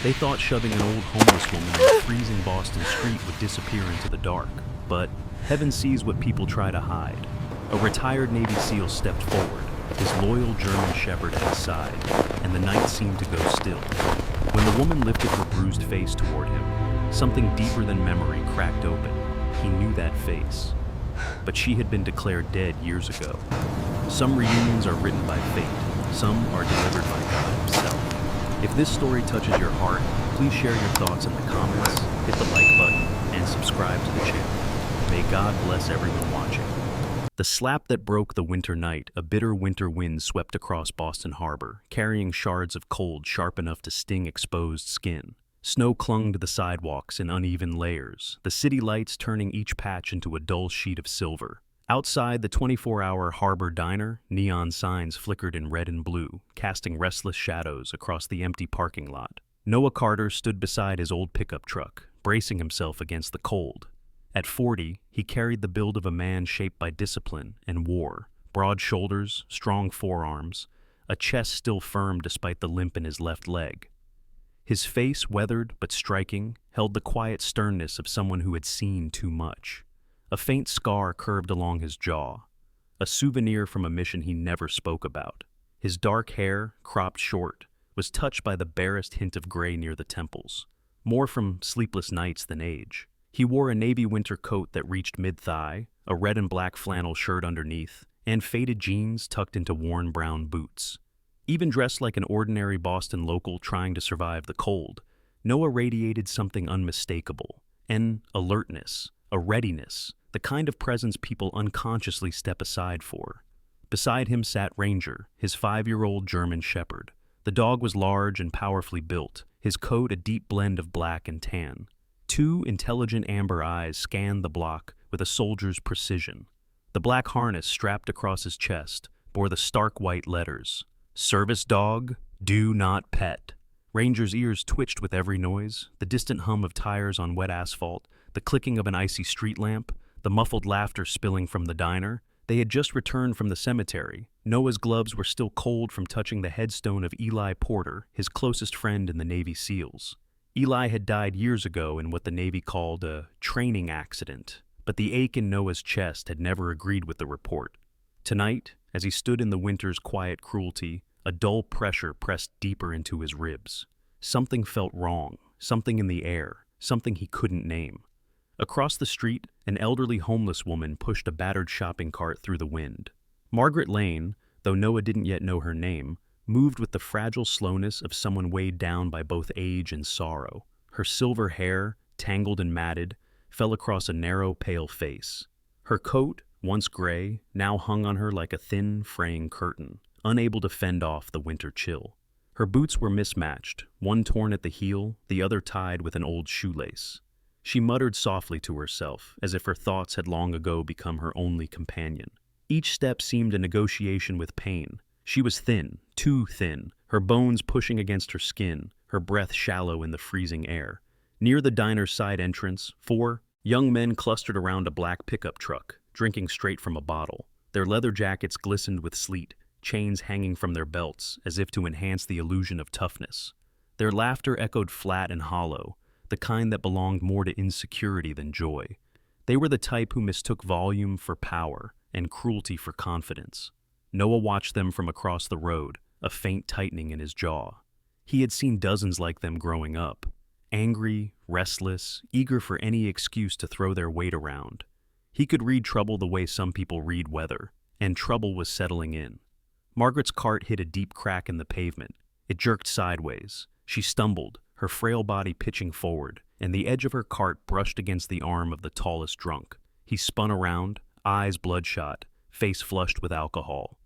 They thought shoving an old homeless woman in a freezing Boston street would disappear into the dark. But heaven sees what people try to hide. A retired Navy SEAL stepped forward, his loyal German shepherd at his side, and the night seemed to go still. When the woman lifted her bruised face toward him, something deeper than memory cracked open. He knew that face. But she had been declared dead years ago. Some reunions are written by fate, some are delivered by God himself. If this story touches your heart, please share your thoughts in the comments, hit the like button, and subscribe to the channel. May God bless everyone watching. The slap that broke the winter night, a bitter winter wind swept across Boston Harbor, carrying shards of cold sharp enough to sting exposed skin. Snow clung to the sidewalks in uneven layers, the city lights turning each patch into a dull sheet of silver. Outside the 24-hour harbor diner, neon signs flickered in red and blue, casting restless shadows across the empty parking lot. Noah Carter stood beside his old pickup truck, bracing himself against the cold. At 40, he carried the build of a man shaped by discipline and war, broad shoulders, strong forearms, a chest still firm despite the limp in his left leg. His face, weathered but striking, held the quiet sternness of someone who had seen too much. A faint scar curved along his jaw, a souvenir from a mission he never spoke about. His dark hair, cropped short, was touched by the barest hint of gray near the temples, more from sleepless nights than age. He wore a navy winter coat that reached mid-thigh, a red and black flannel shirt underneath, and faded jeans tucked into worn brown boots. Even dressed like an ordinary Boston local trying to survive the cold, Noah radiated something unmistakable, an alertness, a readiness, the kind of presence people unconsciously step aside for. Beside him sat Ranger, his 5-year-old German shepherd. The dog was large and powerfully built, his coat a deep blend of black and tan. Two intelligent amber eyes scanned the block with a soldier's precision. The black harness strapped across his chest bore the stark white letters, "Service dog, do not pet." Ranger's ears twitched with every noise, the distant hum of tires on wet asphalt, the clicking of an icy street lamp, the muffled laughter spilling from the diner. They had just returned from the cemetery. Noah's gloves were still cold from touching the headstone of Eli Porter, his closest friend in the Navy SEALs. Eli had died years ago in what the Navy called a training accident, but the ache in Noah's chest had never agreed with the report. Tonight, as he stood in the winter's quiet cruelty, a dull pressure pressed deeper into his ribs. Something felt wrong, something in the air, something he couldn't name. Across the street, an elderly homeless woman pushed a battered shopping cart through the wind. Margaret Lane, though Noah didn't yet know her name, moved with the fragile slowness of someone weighed down by both age and sorrow. Her silver hair, tangled and matted, fell across a narrow, pale face. Her coat, once gray, now hung on her like a thin, fraying curtain, unable to fend off the winter chill. Her boots were mismatched, one torn at the heel, the other tied with an old shoelace. She muttered softly to herself, as if her thoughts had long ago become her only companion. Each step seemed a negotiation with pain. She was thin, too thin, her bones pushing against her skin, her breath shallow in the freezing air. Near the diner's side entrance, 4 young men clustered around a black pickup truck, drinking straight from a bottle. Their leather jackets glistened with sleet, chains hanging from their belts as if to enhance the illusion of toughness. Their laughter echoed flat and hollow, the kind that belonged more to insecurity than joy. They were the type who mistook volume for power and cruelty for confidence. Noah watched them from across the road, a faint tightening in his jaw. He had seen dozens like them growing up, angry, restless, eager for any excuse to throw their weight around. He could read trouble the way some people read weather, and trouble was settling in. Margaret's cart hit a deep crack in the pavement. It jerked sideways. She stumbled, her frail body pitching forward, and the edge of her cart brushed against the arm of the tallest drunk. He spun around, eyes bloodshot, face flushed with alcohol.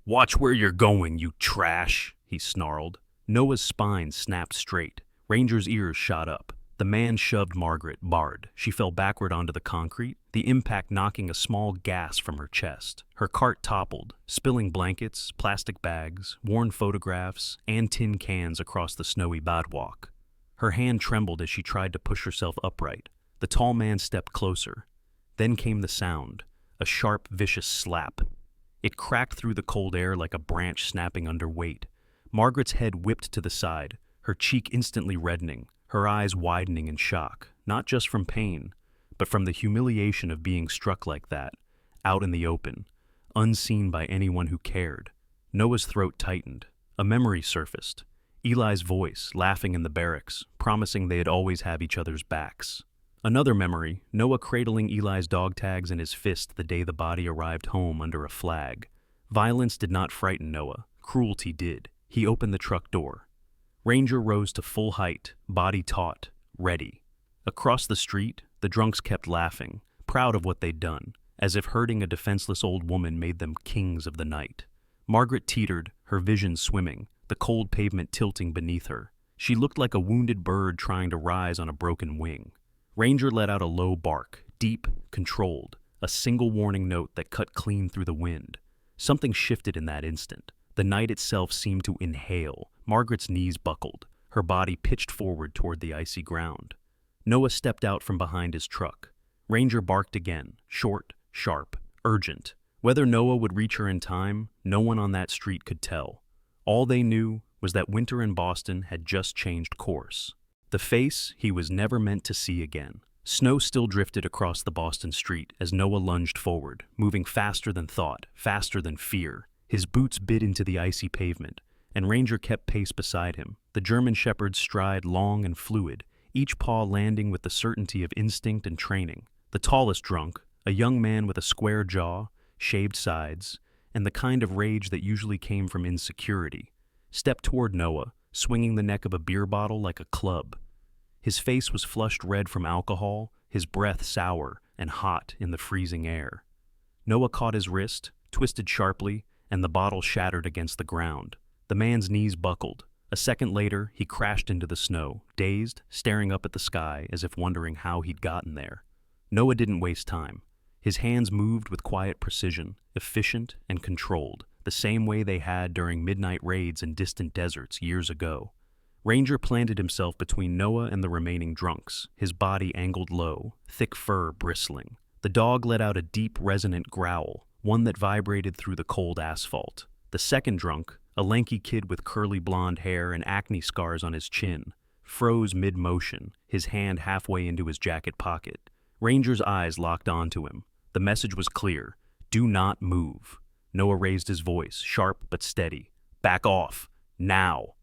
"Watch where you're going, you trash," he snarled. Noah's spine snapped straight. Ranger's ears shot up. The man shoved Margaret, barred. She fell backward onto the concrete, the impact knocking a small gas from her chest. Her cart toppled, spilling blankets, plastic bags, worn photographs, and tin cans across the snowy boardwalk. Her hand trembled as she tried to push herself upright. The tall man stepped closer. Then came the sound, a sharp, vicious slap. It cracked through the cold air like a branch snapping under weight. Margaret's head whipped to the side, her cheek instantly reddening, her eyes widening in shock, not just from pain, but from the humiliation of being struck like that, out in the open, unseen by anyone who cared. Noah's throat tightened. A memory surfaced. Eli's voice, laughing in the barracks, promising they'd always have each other's backs. Another memory, Noah cradling Eli's dog tags in his fist the day the body arrived home under a flag. Violence did not frighten Noah. Cruelty did. He opened the truck door. Ranger rose to full height, body taut, ready. Across the street, the drunks kept laughing, proud of what they'd done, as if hurting a defenseless old woman made them kings of the night. Margaret teetered, her vision swimming, the cold pavement tilting beneath her. She looked like a wounded bird trying to rise on a broken wing. Ranger let out a low bark, deep, controlled, a single warning note that cut clean through the wind. Something shifted in that instant. The night itself seemed to inhale. Margaret's knees buckled, her body pitched forward toward the icy ground. Noah stepped out from behind his truck. Ranger barked again, short, sharp, urgent. Whether Noah would reach her in time, no one on that street could tell. All they knew was that winter in Boston had just changed course. The face he was never meant to see again. Snow still drifted across the Boston street as Noah lunged forward, moving faster than thought, faster than fear. His boots bit into the icy pavement, and Ranger kept pace beside him, the German shepherd's stride long and fluid, each paw landing with the certainty of instinct and training. The tallest drunk, a young man with a square jaw, shaved sides, and the kind of rage that usually came from insecurity, stepped toward Noah, swinging the neck of a beer bottle like a club. His face was flushed red from alcohol, his breath sour and hot in the freezing air. Noah caught his wrist, twisted sharply, and the bottle shattered against the ground. The man's knees buckled. A second later, he crashed into the snow, dazed, staring up at the sky as if wondering how he'd gotten there. Noah didn't waste time. His hands moved with quiet precision, efficient and controlled, the same way they had during midnight raids in distant deserts years ago. Ranger planted himself between Noah and the remaining drunks, his body angled low, thick fur bristling. The dog let out a deep, resonant growl, one that vibrated through the cold asphalt. The second drunk, a lanky kid with curly blonde hair and acne scars on his chin, froze mid-motion, his hand halfway into his jacket pocket. Ranger's eyes locked onto him. The message was clear. Do not move. Noah raised his voice, sharp but steady. Back off. Now.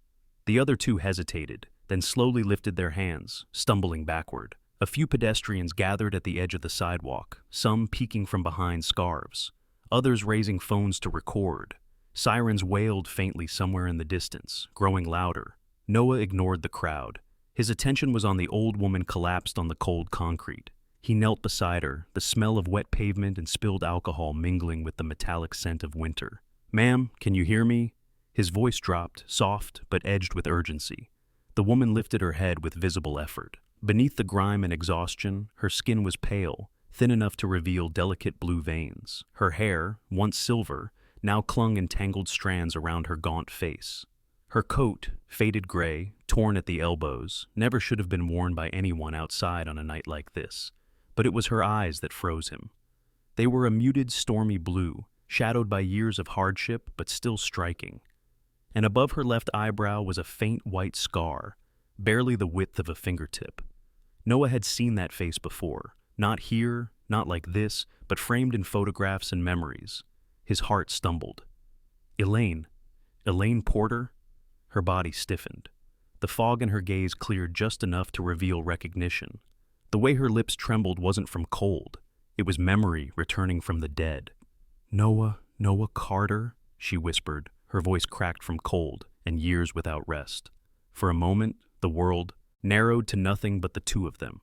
The other two hesitated, then slowly lifted their hands, stumbling backward. A few pedestrians gathered at the edge of the sidewalk, some peeking from behind scarves, others raising phones to record. Sirens wailed faintly somewhere in the distance, growing louder. Noah ignored the crowd. His attention was on the old woman collapsed on the cold concrete. He knelt beside her, the smell of wet pavement and spilled alcohol mingling with the metallic scent of winter. Ma'am, can you hear me? His voice dropped, soft but edged with urgency. The woman lifted her head with visible effort. Beneath the grime and exhaustion, her skin was pale, thin enough to reveal delicate blue veins. Her hair, once silver, now clung in tangled strands around her gaunt face. Her coat, faded gray, torn at the elbows, never should have been worn by anyone outside on a night like this. But it was her eyes that froze him. They were a muted, stormy blue, shadowed by years of hardship but still striking. And above her left eyebrow was a faint white scar, barely the width of a fingertip. Noah had seen that face before, not here, not like this, but framed in photographs and memories. His heart stumbled. Elaine Porter? Her body stiffened. The fog in her gaze cleared just enough to reveal recognition. The way her lips trembled wasn't from cold. It was memory returning from the dead. Noah Carter, she whispered, her voice cracked from cold and years without rest. For a moment, the world narrowed to nothing but the two of them.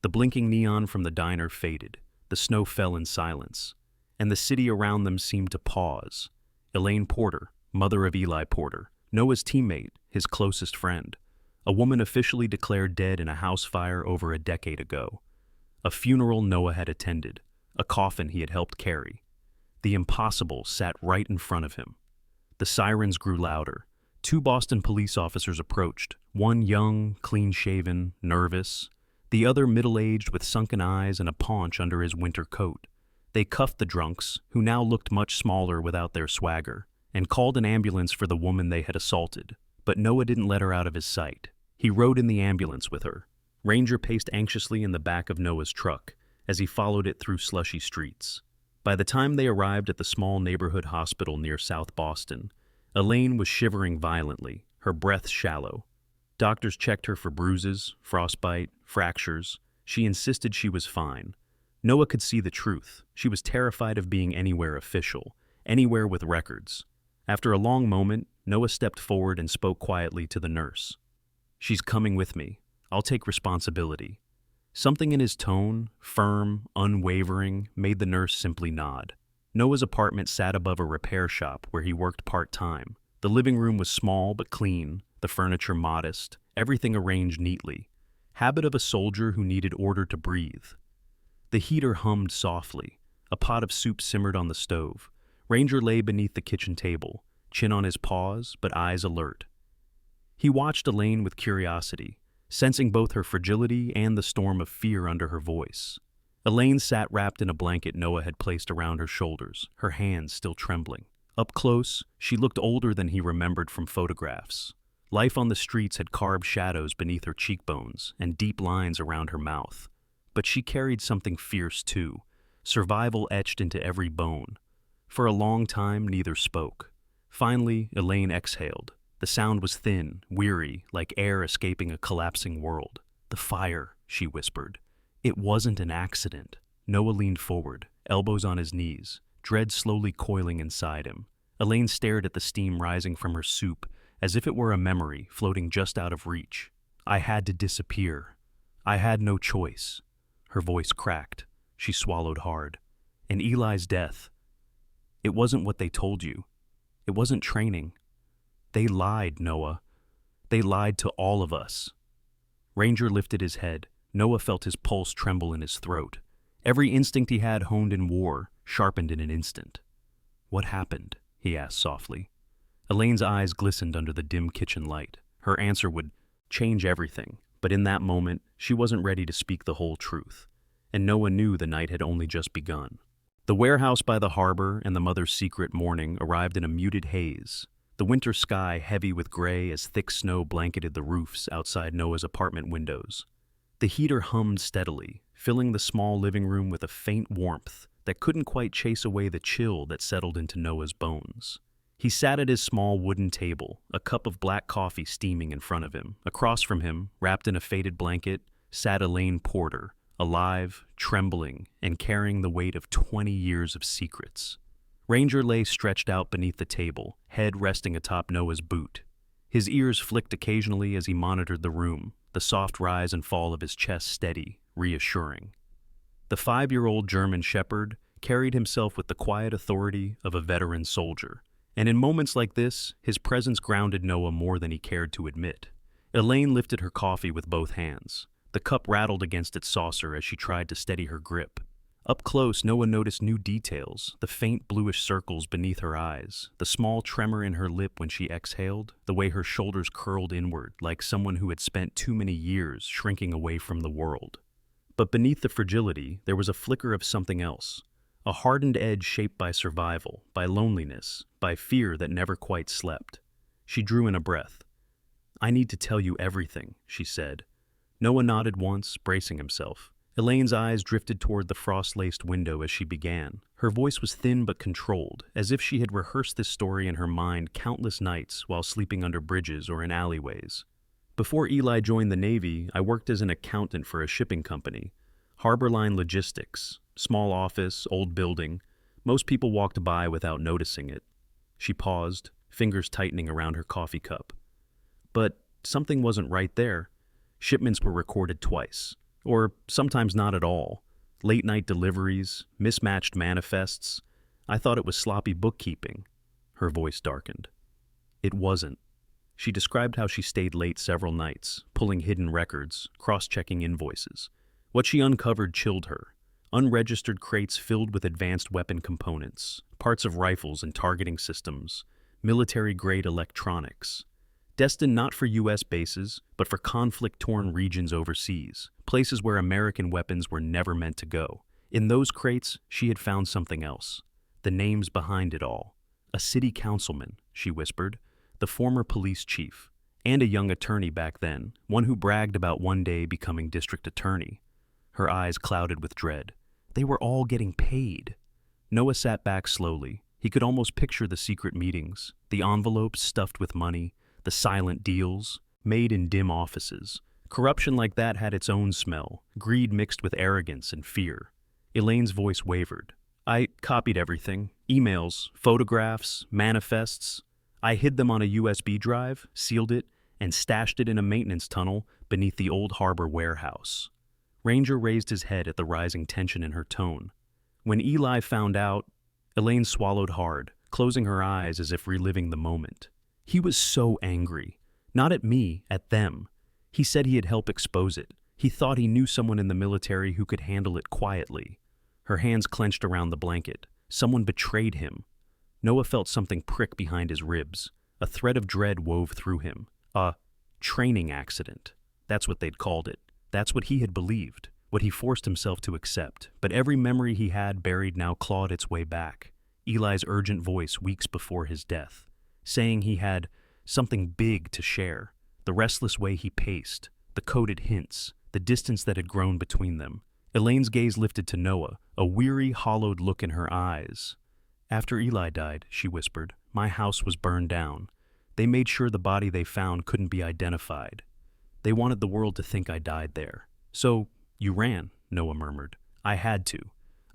The blinking neon from the diner faded. The snow fell in silence, and the city around them seemed to pause. Elaine Porter, mother of Eli Porter, Noah's teammate, his closest friend, a woman officially declared dead in a house fire over a decade ago. A funeral Noah had attended, a coffin he had helped carry. The impossible sat right in front of him. The sirens grew louder. 2 Boston police officers approached, one young, clean-shaven, nervous, the other middle-aged with sunken eyes and a paunch under his winter coat. They cuffed the drunks, who now looked much smaller without their swagger, and called an ambulance for the woman they had assaulted. But Noah didn't let her out of his sight. He rode in the ambulance with her. Ranger paced anxiously in the back of Noah's truck as he followed it through slushy streets. By the time they arrived at the small neighborhood hospital near South Boston, Elaine was shivering violently, her breath shallow. Doctors checked her for bruises, frostbite, fractures. She insisted she was fine. Noah could see the truth. She was terrified of being anywhere official, anywhere with records. After a long moment, Noah stepped forward and spoke quietly to the nurse. "She's coming with me. I'll take responsibility." Something in his tone, firm, unwavering, made the nurse simply nod. Noah's apartment sat above a repair shop where he worked part-time. The living room was small but clean, the furniture modest, everything arranged neatly. Habit of a soldier who needed order to breathe. The heater hummed softly. A pot of soup simmered on the stove. Ranger lay beneath the kitchen table, chin on his paws, but eyes alert. He watched Elaine with curiosity, sensing both her fragility and the storm of fear under her voice. Elaine sat wrapped in a blanket Noah had placed around her shoulders, her hands still trembling. Up close, she looked older than he remembered from photographs. Life on the streets had carved shadows beneath her cheekbones and deep lines around her mouth. But she carried something fierce too, survival etched into every bone. For a long time, neither spoke. Finally, Elaine exhaled. The sound was thin, weary, like air escaping a collapsing world. "The fire," she whispered. "It wasn't an accident." Noah leaned forward, elbows on his knees, dread slowly coiling inside him. Elaine stared at the steam rising from her soup, as if it were a memory floating just out of reach. "I had to disappear. I had no choice." Her voice cracked. She swallowed hard. "And Eli's death. It wasn't what they told you. It wasn't training. They lied, Noah. They lied to all of us." Ranger lifted his head. Noah felt his pulse tremble in his throat. Every instinct he had honed in war, sharpened in an instant. "What happened?" he asked softly. Elaine's eyes glistened under the dim kitchen light. Her answer would change everything, but in that moment, she wasn't ready to speak the whole truth. And Noah knew the night had only just begun. The warehouse by the harbor and the mother's secret morning arrived in a muted haze. The winter sky heavy with gray as thick snow blanketed the roofs outside Noah's apartment windows. The heater hummed steadily, filling the small living room with a faint warmth that couldn't quite chase away the chill that settled into Noah's bones. He sat at his small wooden table, a cup of black coffee steaming in front of him. Across from him, wrapped in a faded blanket, sat Elaine Porter, alive, trembling, and carrying the weight of 20 years of secrets. Ranger lay stretched out beneath the table, head resting atop Noah's boot. His ears flicked occasionally as he monitored the room, the soft rise and fall of his chest steady, reassuring. The 5-year-old German shepherd carried himself with the quiet authority of a veteran soldier, and in moments like this, his presence grounded Noah more than he cared to admit. Elaine lifted her coffee with both hands. The cup rattled against its saucer as she tried to steady her grip. Up close, Noah noticed new details, the faint bluish circles beneath her eyes, the small tremor in her lip when she exhaled, the way her shoulders curled inward like someone who had spent too many years shrinking away from the world. But beneath the fragility, there was a flicker of something else, a hardened edge shaped by survival, by loneliness, by fear that never quite slept. She drew in a breath. "I need to tell you everything," she said. Noah nodded once, bracing himself. Elaine's eyes drifted toward the frost-laced window as she began. Her voice was thin but controlled, as if she had rehearsed this story in her mind countless nights while sleeping under bridges or in alleyways. "Before Eli joined the Navy, I worked as an accountant for a shipping company. Harborline Logistics, small office, old building. Most people walked by without noticing it." She paused, fingers tightening around her coffee cup. But something wasn't right there. Shipments were recorded twice. Or sometimes not at all. Late-night deliveries, mismatched manifests. I thought it was sloppy bookkeeping. Her voice darkened. It wasn't. She described how she stayed late several nights, pulling hidden records, cross-checking invoices. What she uncovered chilled her. Unregistered crates filled with advanced weapon components, parts of rifles and targeting systems, military-grade electronics. Destined not for U.S. bases, but for conflict-torn regions overseas, places where American weapons were never meant to go. In those crates, she had found something else. The names behind it all. "A city councilman," she whispered, "the former police chief. And a young attorney back then, one who bragged about one day becoming district attorney. Her eyes clouded with dread. They were all getting paid. Noah sat back slowly. He could almost picture the secret meetings, the envelopes stuffed with money, the silent deals, made in dim offices. Corruption like that had its own smell, greed mixed with arrogance and fear. Elaine's voice wavered. I copied everything. Emails, photographs, manifests. I hid them on a USB drive, sealed it, and stashed it in a maintenance tunnel beneath the old harbor warehouse. Ranger raised his head at the rising tension in her tone. When Eli found out, Elaine swallowed hard, closing her eyes as if reliving the moment. He was so angry. Not at me, at them. He said he'd help expose it. He thought he knew someone in the military who could handle it quietly. Her hands clenched around the blanket. Someone betrayed him. Noah felt something prick behind his ribs. A thread of dread wove through him. A training accident. That's what they'd called it. That's what he had believed, what he forced himself to accept. But every memory he had buried now clawed its way back. Eli's urgent voice weeks before his death, saying he had something big to share. The restless way he paced, the coded hints, the distance that had grown between them. Elaine's gaze lifted to Noah, a weary, hollowed look in her eyes. After Eli died, she whispered, my house was burned down. They made sure the body they found couldn't be identified. They wanted the world to think I died there. So, you ran, Noah murmured. I had to.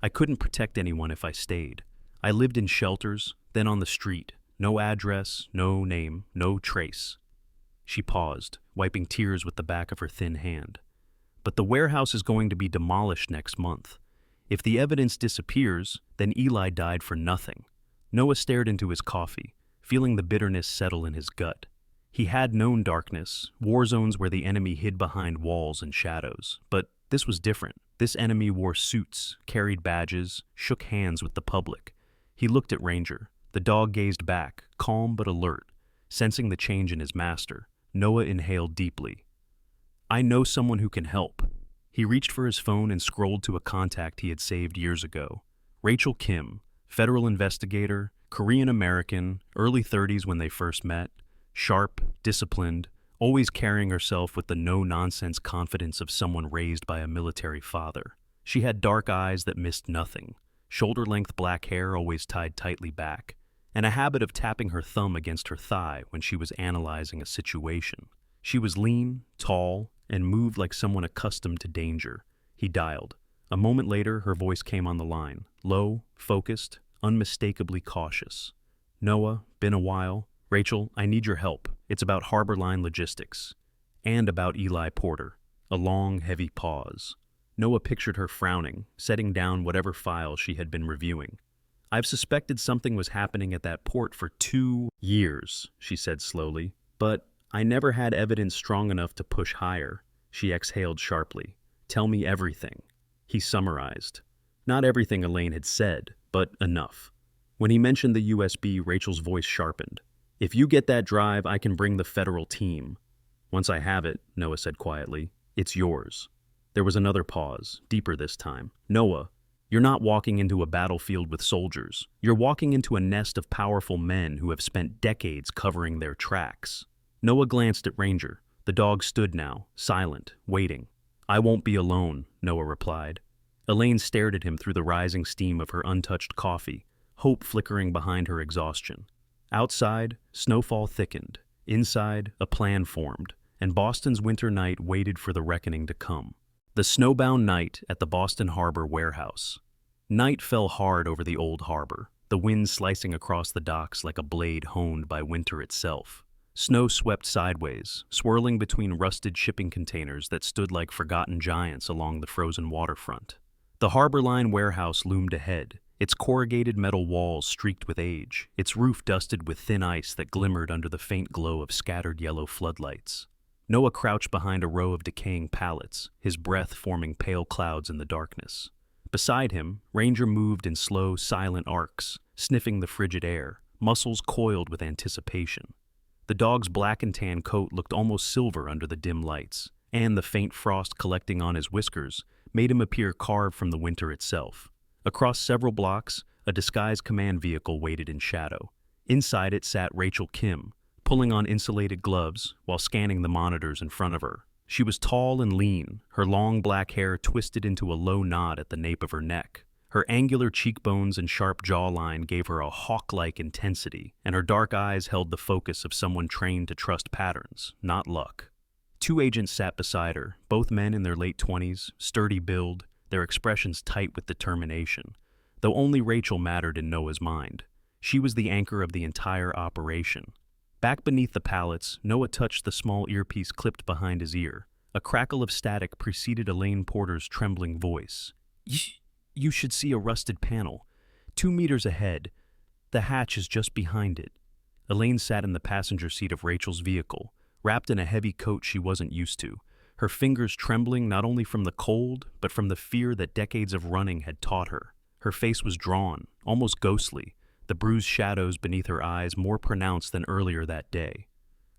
I couldn't protect anyone if I stayed. I lived in shelters, then on the street. No address, no name, no trace. She paused, wiping tears with the back of her thin hand. But the warehouse is going to be demolished next month. If the evidence disappears, then Eli died for nothing. Noah stared into his coffee, feeling the bitterness settle in his gut. He had known darkness, war zones where the enemy hid behind walls and shadows. But this was different. This enemy wore suits, carried badges, shook hands with the public. He looked at Ranger. The dog gazed back, calm but alert, sensing the change in his master. Noah inhaled deeply. I know someone who can help. He reached for his phone and scrolled to a contact he had saved years ago. Rachel Kim, federal investigator, Korean-American, early 30s when they first met, sharp, disciplined, always carrying herself with the no-nonsense confidence of someone raised by a military father. She had dark eyes that missed nothing, shoulder-length black hair always tied tightly back, and a habit of tapping her thumb against her thigh when she was analyzing a situation. She was lean, tall, and moved like someone accustomed to danger. He dialed. A moment later, her voice came on the line, low, focused, unmistakably cautious. Noah, been a while. Rachel, I need your help. It's about Harbor Line logistics. And about Eli Porter. A long, heavy pause. Noah pictured her frowning, setting down whatever file she had been reviewing. I've suspected something was happening at that port for 2 years, she said slowly. But I never had evidence strong enough to push higher. She exhaled sharply. Tell me everything. He summarized. Not everything Elaine had said, but enough. When he mentioned the USB, Rachel's voice sharpened. If you get that drive, I can bring the federal team. Once I have it, Noah said quietly, it's yours. There was another pause, deeper this time. Noah, you're not walking into a battlefield with soldiers. You're walking into a nest of powerful men who have spent decades covering their tracks. Noah glanced at Ranger. The dog stood now, silent, waiting. I won't be alone, Noah replied. Elaine stared at him through the rising steam of her untouched coffee, hope flickering behind her exhaustion. Outside, snowfall thickened. Inside, a plan formed, and Boston's winter night waited for the reckoning to come. The snowbound night at the Boston Harbor warehouse. Night fell hard over the old harbor, the wind slicing across the docks like a blade honed by winter itself. Snow swept sideways, swirling between rusted shipping containers that stood like forgotten giants along the frozen waterfront. The Harbor Line warehouse loomed ahead, its corrugated metal walls streaked with age, its roof dusted with thin ice that glimmered under the faint glow of scattered yellow floodlights. Noah crouched behind a row of decaying pallets, his breath forming pale clouds in the darkness. Beside him, Ranger moved in slow, silent arcs, sniffing the frigid air, muscles coiled with anticipation. The dog's black and tan coat looked almost silver under the dim lights, and the faint frost collecting on his whiskers made him appear carved from the winter itself. Across several blocks, a disguised command vehicle waited in shadow. Inside it sat Rachel Kim, pulling on insulated gloves while scanning the monitors in front of her. She was tall and lean, her long black hair twisted into a low knot at the nape of her neck. Her angular cheekbones and sharp jawline gave her a hawk-like intensity, and her dark eyes held the focus of someone trained to trust patterns, not luck. Two agents sat beside her, both men in their late 20s, sturdy build, their expressions tight with determination. Though only Rachel mattered in Noah's mind. She was the anchor of the entire operation. Back beneath the pallets, Noah touched the small earpiece clipped behind his ear. A crackle of static preceded Elaine Porter's trembling voice. You should see a rusted panel. 2 meters ahead. The hatch is just behind it. Elaine sat in the passenger seat of Rachel's vehicle, wrapped in a heavy coat she wasn't used to, her fingers trembling not only from the cold, but from the fear that decades of running had taught her. Her face was drawn, almost ghostly, the bruised shadows beneath her eyes more pronounced than earlier that day.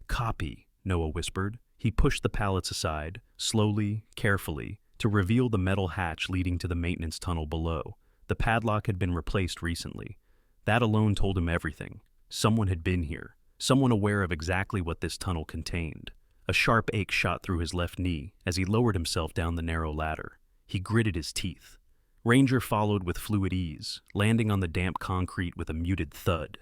Copy, Noah whispered. He pushed the pallets aside, slowly, carefully, to reveal the metal hatch leading to the maintenance tunnel below. The padlock had been replaced recently. That alone told him everything. Someone had been here, someone aware of exactly what this tunnel contained. A sharp ache shot through his left knee as he lowered himself down the narrow ladder. He gritted his teeth. Ranger followed with fluid ease, landing on the damp concrete with a muted thud.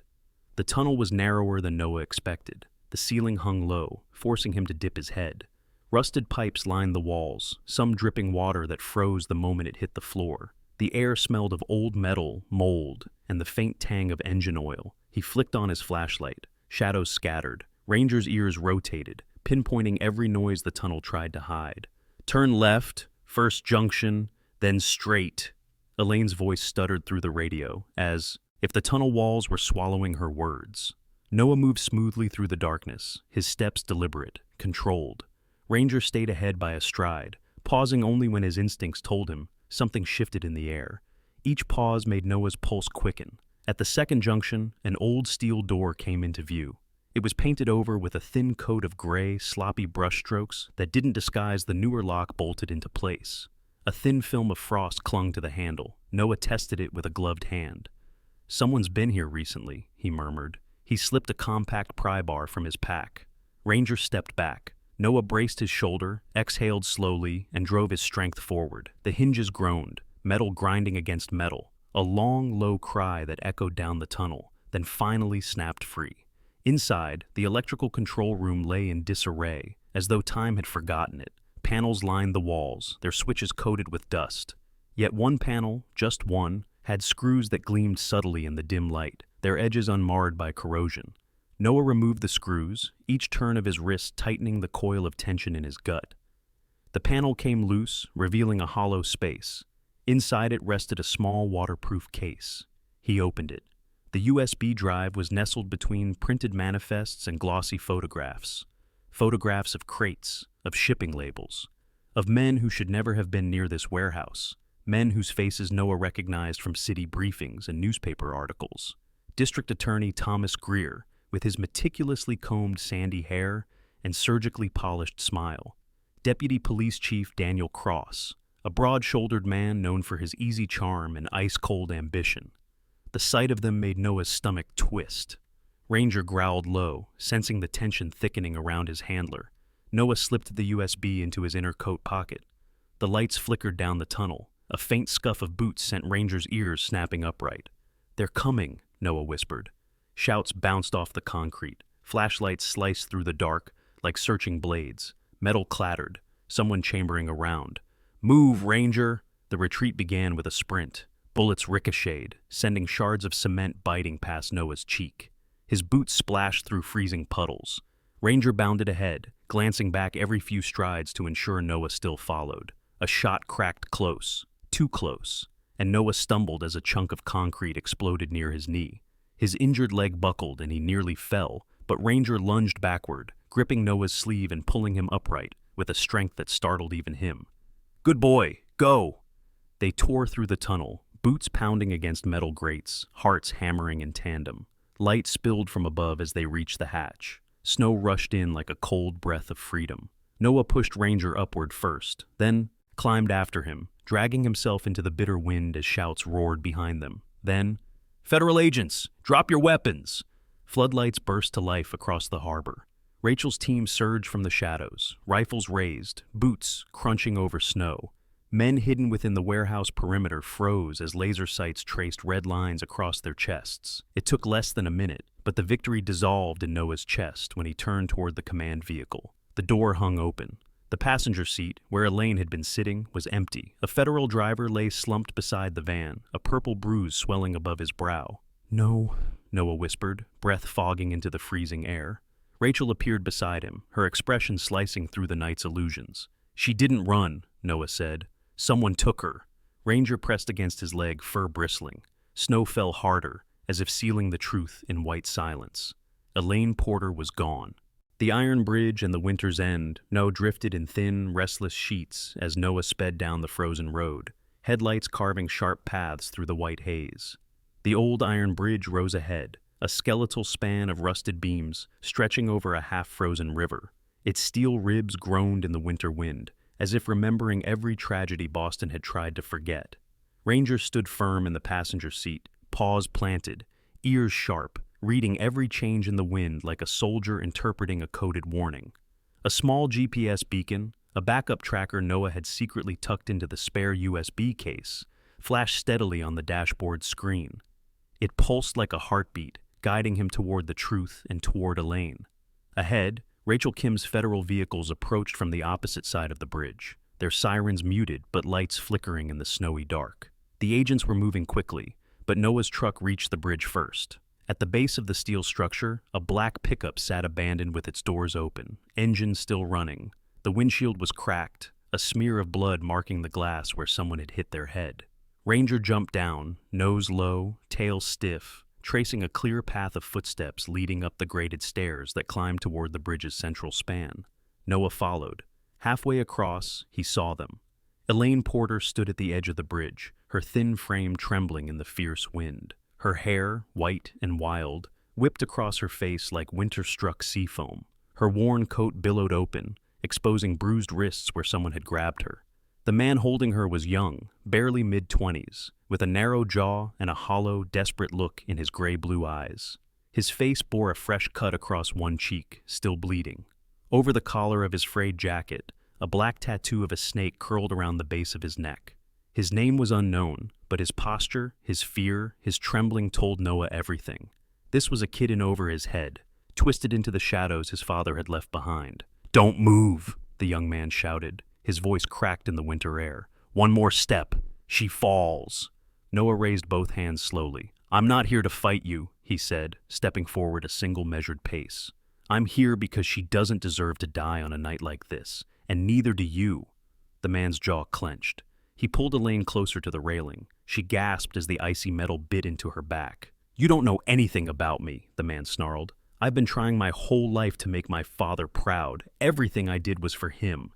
The tunnel was narrower than Noah expected. The ceiling hung low, forcing him to dip his head. Rusted pipes lined the walls, some dripping water that froze the moment it hit the floor. The air smelled of old metal, mold, and the faint tang of engine oil. He flicked on his flashlight. Shadows scattered. Ranger's ears rotated, pinpointing every noise the tunnel tried to hide. Turn left, first junction, then straight. Elaine's voice stuttered through the radio, as if the tunnel walls were swallowing her words. Noah moved smoothly through the darkness, his steps deliberate, controlled. Ranger stayed ahead by a stride, pausing only when his instincts told him something shifted in the air. Each pause made Noah's pulse quicken. At the second junction, an old steel door came into view. It was painted over with a thin coat of gray, sloppy brushstrokes that didn't disguise the newer lock bolted into place. A thin film of frost clung to the handle. Noah tested it with a gloved hand. Someone's been here recently, he murmured. He slipped a compact pry bar from his pack. Ranger stepped back. Noah braced his shoulder, exhaled slowly, and drove his strength forward. The hinges groaned, metal grinding against metal. A long, low cry that echoed down the tunnel, then finally snapped free. Inside, the electrical control room lay in disarray, as though time had forgotten it. Panels lined the walls, their switches coated with dust. Yet one panel, just one, had screws that gleamed subtly in the dim light, their edges unmarred by corrosion. Noah removed the screws, each turn of his wrist tightening the coil of tension in his gut. The panel came loose, revealing a hollow space. Inside it rested a small waterproof case. He opened it. The USB drive was nestled between printed manifests and glossy photographs. Photographs of crates, of shipping labels, of men who should never have been near this warehouse, men whose faces Noah recognized from city briefings and newspaper articles. District Attorney Thomas Greer, with his meticulously combed sandy hair and surgically polished smile. Deputy Police Chief Daniel Cross, a broad-shouldered man known for his easy charm and ice-cold ambition. The sight of them made Noah's stomach twist. Ranger growled low, sensing the tension thickening around his handler. Noah slipped the USB into his inner coat pocket. The lights flickered down the tunnel. A faint scuff of boots sent Ranger's ears snapping upright. "They're coming," Noah whispered. Shouts bounced off the concrete. Flashlights sliced through the dark like searching blades. Metal clattered, someone chambering around. "Move, Ranger!" The retreat began with a sprint. Bullets ricocheted, sending shards of cement biting past Noah's cheek. His boots splashed through freezing puddles. Ranger bounded ahead, glancing back every few strides to ensure Noah still followed. A shot cracked close, too close, and Noah stumbled as a chunk of concrete exploded near his knee. His injured leg buckled and he nearly fell, but Ranger lunged backward, gripping Noah's sleeve and pulling him upright with a strength that startled even him. "Good boy, go!" They tore through the tunnel, boots pounding against metal grates, hearts hammering in tandem. Light spilled from above as they reached the hatch. Snow rushed in like a cold breath of freedom. Noah pushed Ranger upward first, then climbed after him, dragging himself into the bitter wind as shouts roared behind them. Then, "Federal agents, drop your weapons!" Floodlights burst to life across the harbor. Rachel's team surged from the shadows, rifles raised, boots crunching over snow. Men hidden within the warehouse perimeter froze as laser sights traced red lines across their chests. It took less than a minute, but the victory dissolved in Noah's chest when he turned toward the command vehicle. The door hung open. The passenger seat, where Elaine had been sitting, was empty. A federal driver lay slumped beside the van, a purple bruise swelling above his brow. "No," Noah whispered, breath fogging into the freezing air. Rachel appeared beside him, her expression slicing through the night's illusions. "She didn't run," Noah said. "Someone took her." Ranger pressed against his leg, fur bristling. Snow fell harder, as if sealing the truth in white silence. Elaine Porter was gone. The iron bridge and the winter's end now drifted in thin, restless sheets as Noah sped down the frozen road, headlights carving sharp paths through the white haze. The old iron bridge rose ahead, a skeletal span of rusted beams stretching over a half-frozen river. Its steel ribs groaned in the winter wind, as if remembering every tragedy Boston had tried to forget. Ranger stood firm in the passenger seat, paws planted, ears sharp, reading every change in the wind like a soldier interpreting a coded warning. A small GPS beacon, a backup tracker Noah had secretly tucked into the spare USB case, flashed steadily on the dashboard screen. It pulsed like a heartbeat, guiding him toward the truth and toward Elaine. Ahead, Rachel Kim's federal vehicles approached from the opposite side of the bridge, their sirens muted but lights flickering in the snowy dark. The agents were moving quickly, but Noah's truck reached the bridge first. At the base of the steel structure, a black pickup sat abandoned with its doors open, engine still running. The windshield was cracked, a smear of blood marking the glass where someone had hit their head. Ranger jumped down, nose low, tail stiff, tracing a clear path of footsteps leading up the graded stairs that climbed toward the bridge's central span. Noah followed. Halfway across, he saw them. Elaine Porter stood at the edge of the bridge, her thin frame trembling in the fierce wind. Her hair, white and wild, whipped across her face like winter-struck sea foam. Her worn coat billowed open, exposing bruised wrists where someone had grabbed her. The man holding her was young, barely mid-20s, with a narrow jaw and a hollow, desperate look in his gray-blue eyes. His face bore a fresh cut across one cheek, still bleeding. Over the collar of his frayed jacket, a black tattoo of a snake curled around the base of his neck. His name was unknown, but his posture, his fear, his trembling told Noah everything. This was a kid in over his head, twisted into the shadows his father had left behind. "Don't move," the young man shouted, his voice cracked in the winter air. "One more step. She falls." Noah raised both hands slowly. "I'm not here to fight you," he said, stepping forward a single measured pace. "I'm here because she doesn't deserve to die on a night like this, and neither do you." The man's jaw clenched. He pulled Elaine closer to the railing. She gasped as the icy metal bit into her back. "You don't know anything about me," the man snarled. "I've been trying my whole life to make my father proud. Everything I did was for him."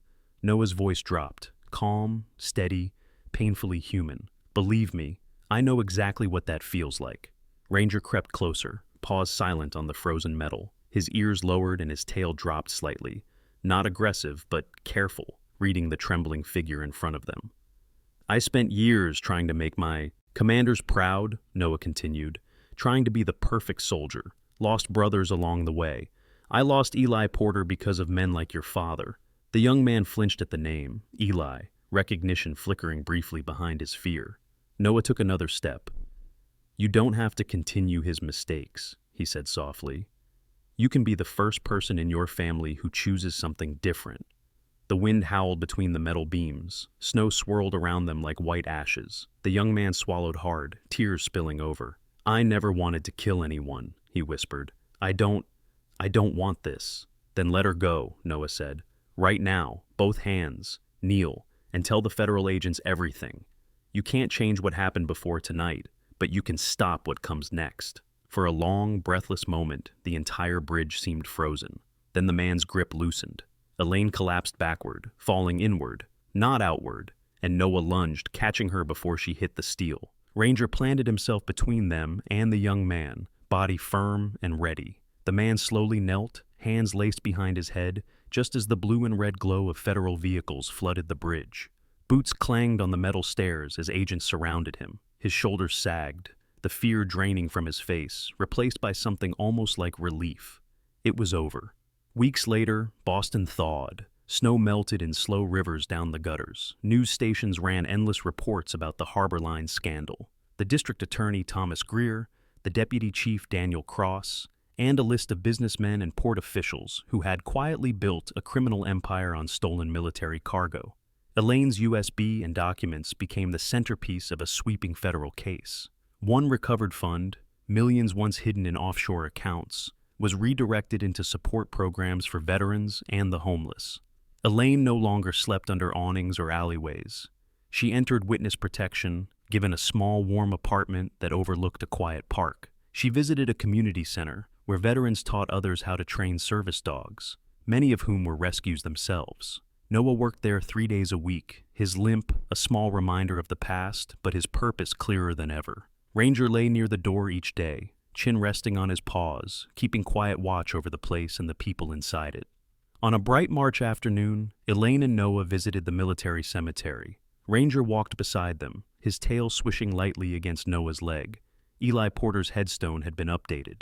Noah's voice dropped, calm, steady, painfully human. "Believe me, I know exactly what that feels like." Ranger crept closer, paws silent on the frozen metal, his ears lowered and his tail dropped slightly. Not aggressive, but careful, reading the trembling figure in front of them. "I spent years trying to make my commanders proud," Noah continued, "trying to be the perfect soldier. Lost brothers along the way. I lost Eli Porter because of men like your father." The young man flinched at the name, Eli, recognition flickering briefly behind his fear. Noah took another step. "You don't have to continue his mistakes," he said softly. "You can be the first person in your family who chooses something different." The wind howled between the metal beams. Snow swirled around them like white ashes. The young man swallowed hard, tears spilling over. "I never wanted to kill anyone," he whispered. I don't want this." "Then let her go," Noah said. "Right now, both hands, kneel, and tell the federal agents everything. You can't change what happened before tonight, but you can stop what comes next." For a long, breathless moment, the entire bridge seemed frozen. Then the man's grip loosened. Elaine collapsed backward, falling inward, not outward, and Noah lunged, catching her before she hit the steel. Ranger planted himself between them and the young man, body firm and ready. The man slowly knelt, hands laced behind his head, just as the blue and red glow of federal vehicles flooded the bridge. Boots clanged on the metal stairs as agents surrounded him. His shoulders sagged. the fear draining from his face, replaced by something almost like relief. It was over. Weeks later, Boston thawed. Snow melted in slow rivers down the gutters. News stations ran endless reports about the Harbor Line scandal. The district attorney, Thomas Greer, the deputy chief, Daniel Cross, and a list of businessmen and port officials who had quietly built a criminal empire on stolen military cargo. Elaine's USB and documents became the centerpiece of a sweeping federal case. One recovered fund, millions once hidden in offshore accounts, was redirected into support programs for veterans and the homeless. Elaine no longer slept under awnings or alleyways. She entered witness protection, given a small, warm apartment that overlooked a quiet park. She visited a community center where veterans taught others how to train service dogs, many of whom were rescues themselves. Noah worked there 3 days a week, his limp a small reminder of the past, but his purpose clearer than ever. Ranger lay near the door each day, chin resting on his paws, keeping quiet watch over the place and the people inside it. On a bright March afternoon, Elaine and Noah visited the military cemetery. Ranger walked beside them, his tail swishing lightly against Noah's leg. Eli Porter's headstone had been updated.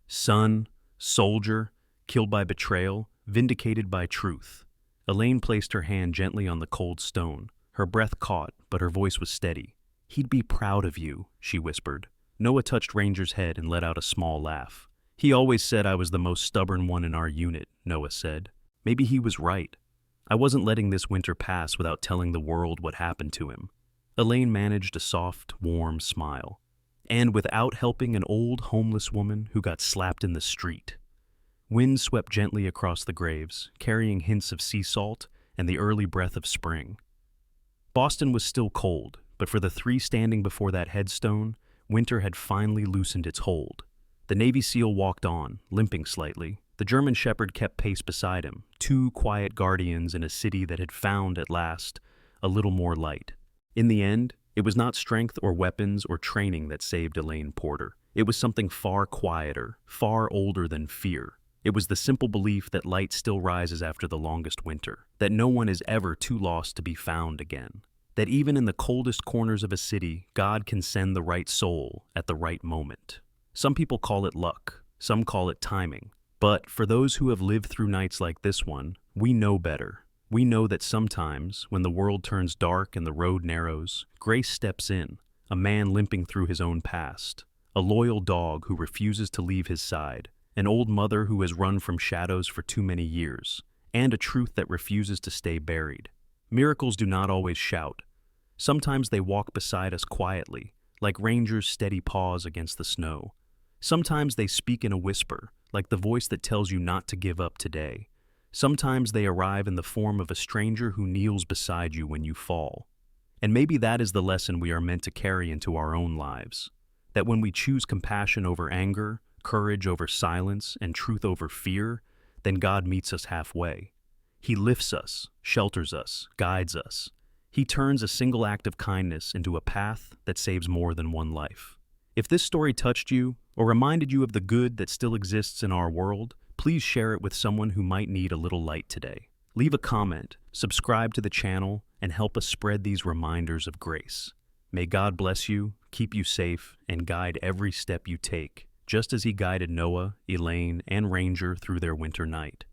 Son, soldier, killed by betrayal, vindicated by truth. Elaine placed her hand gently on the cold stone. Her breath caught, but her voice was steady. "He'd be proud of you," she whispered. Noah touched Ranger's head and let out a small laugh. "He always said I was the most stubborn one in our unit," Noah said. Maybe he was right. I wasn't letting this winter pass without telling the world what happened to him. Elaine managed a soft, warm smile. And without helping an old homeless woman who got slapped in the street. Wind swept gently across the graves, carrying hints of sea salt and the early breath of spring. Boston was still cold, but for the three standing before that headstone, winter had finally loosened its hold. The Navy SEAL walked on, limping slightly. The German Shepherd kept pace beside him, two quiet guardians in a city that had found, at last, a little more light. In the end, it was not strength or weapons or training that saved Elaine Porter. It was something far quieter, far older than fear. It was the simple belief that light still rises after the longest winter, that no one is ever too lost to be found again, that even in the coldest corners of a city, God can send the right soul at the right moment. Some people call it luck, some call it timing. But for those who have lived through nights like this one, we know better. We know that sometimes, when the world turns dark and the road narrows, grace steps in, a man limping through his own past, a loyal dog who refuses to leave his side, an old mother who has run from shadows for too many years, and a truth that refuses to stay buried. Miracles do not always shout. Sometimes they walk beside us quietly, like Ranger's steady paws against the snow. Sometimes they speak in a whisper, like the voice that tells you not to give up today. Sometimes they arrive in the form of a stranger who kneels beside you when you fall. And maybe that is the lesson we are meant to carry into our own lives. That when we choose compassion over anger, courage over silence, and truth over fear, then God meets us halfway. He lifts us, shelters us, guides us. He turns a single act of kindness into a path that saves more than one life. If this story touched you, or reminded you of the good that still exists in our world, please share it with someone who might need a little light today. Leave a comment, subscribe to the channel, and help us spread these reminders of grace. May God bless you, keep you safe, and guide every step you take, just as He guided Noah, Elaine, and Ranger through their winter night.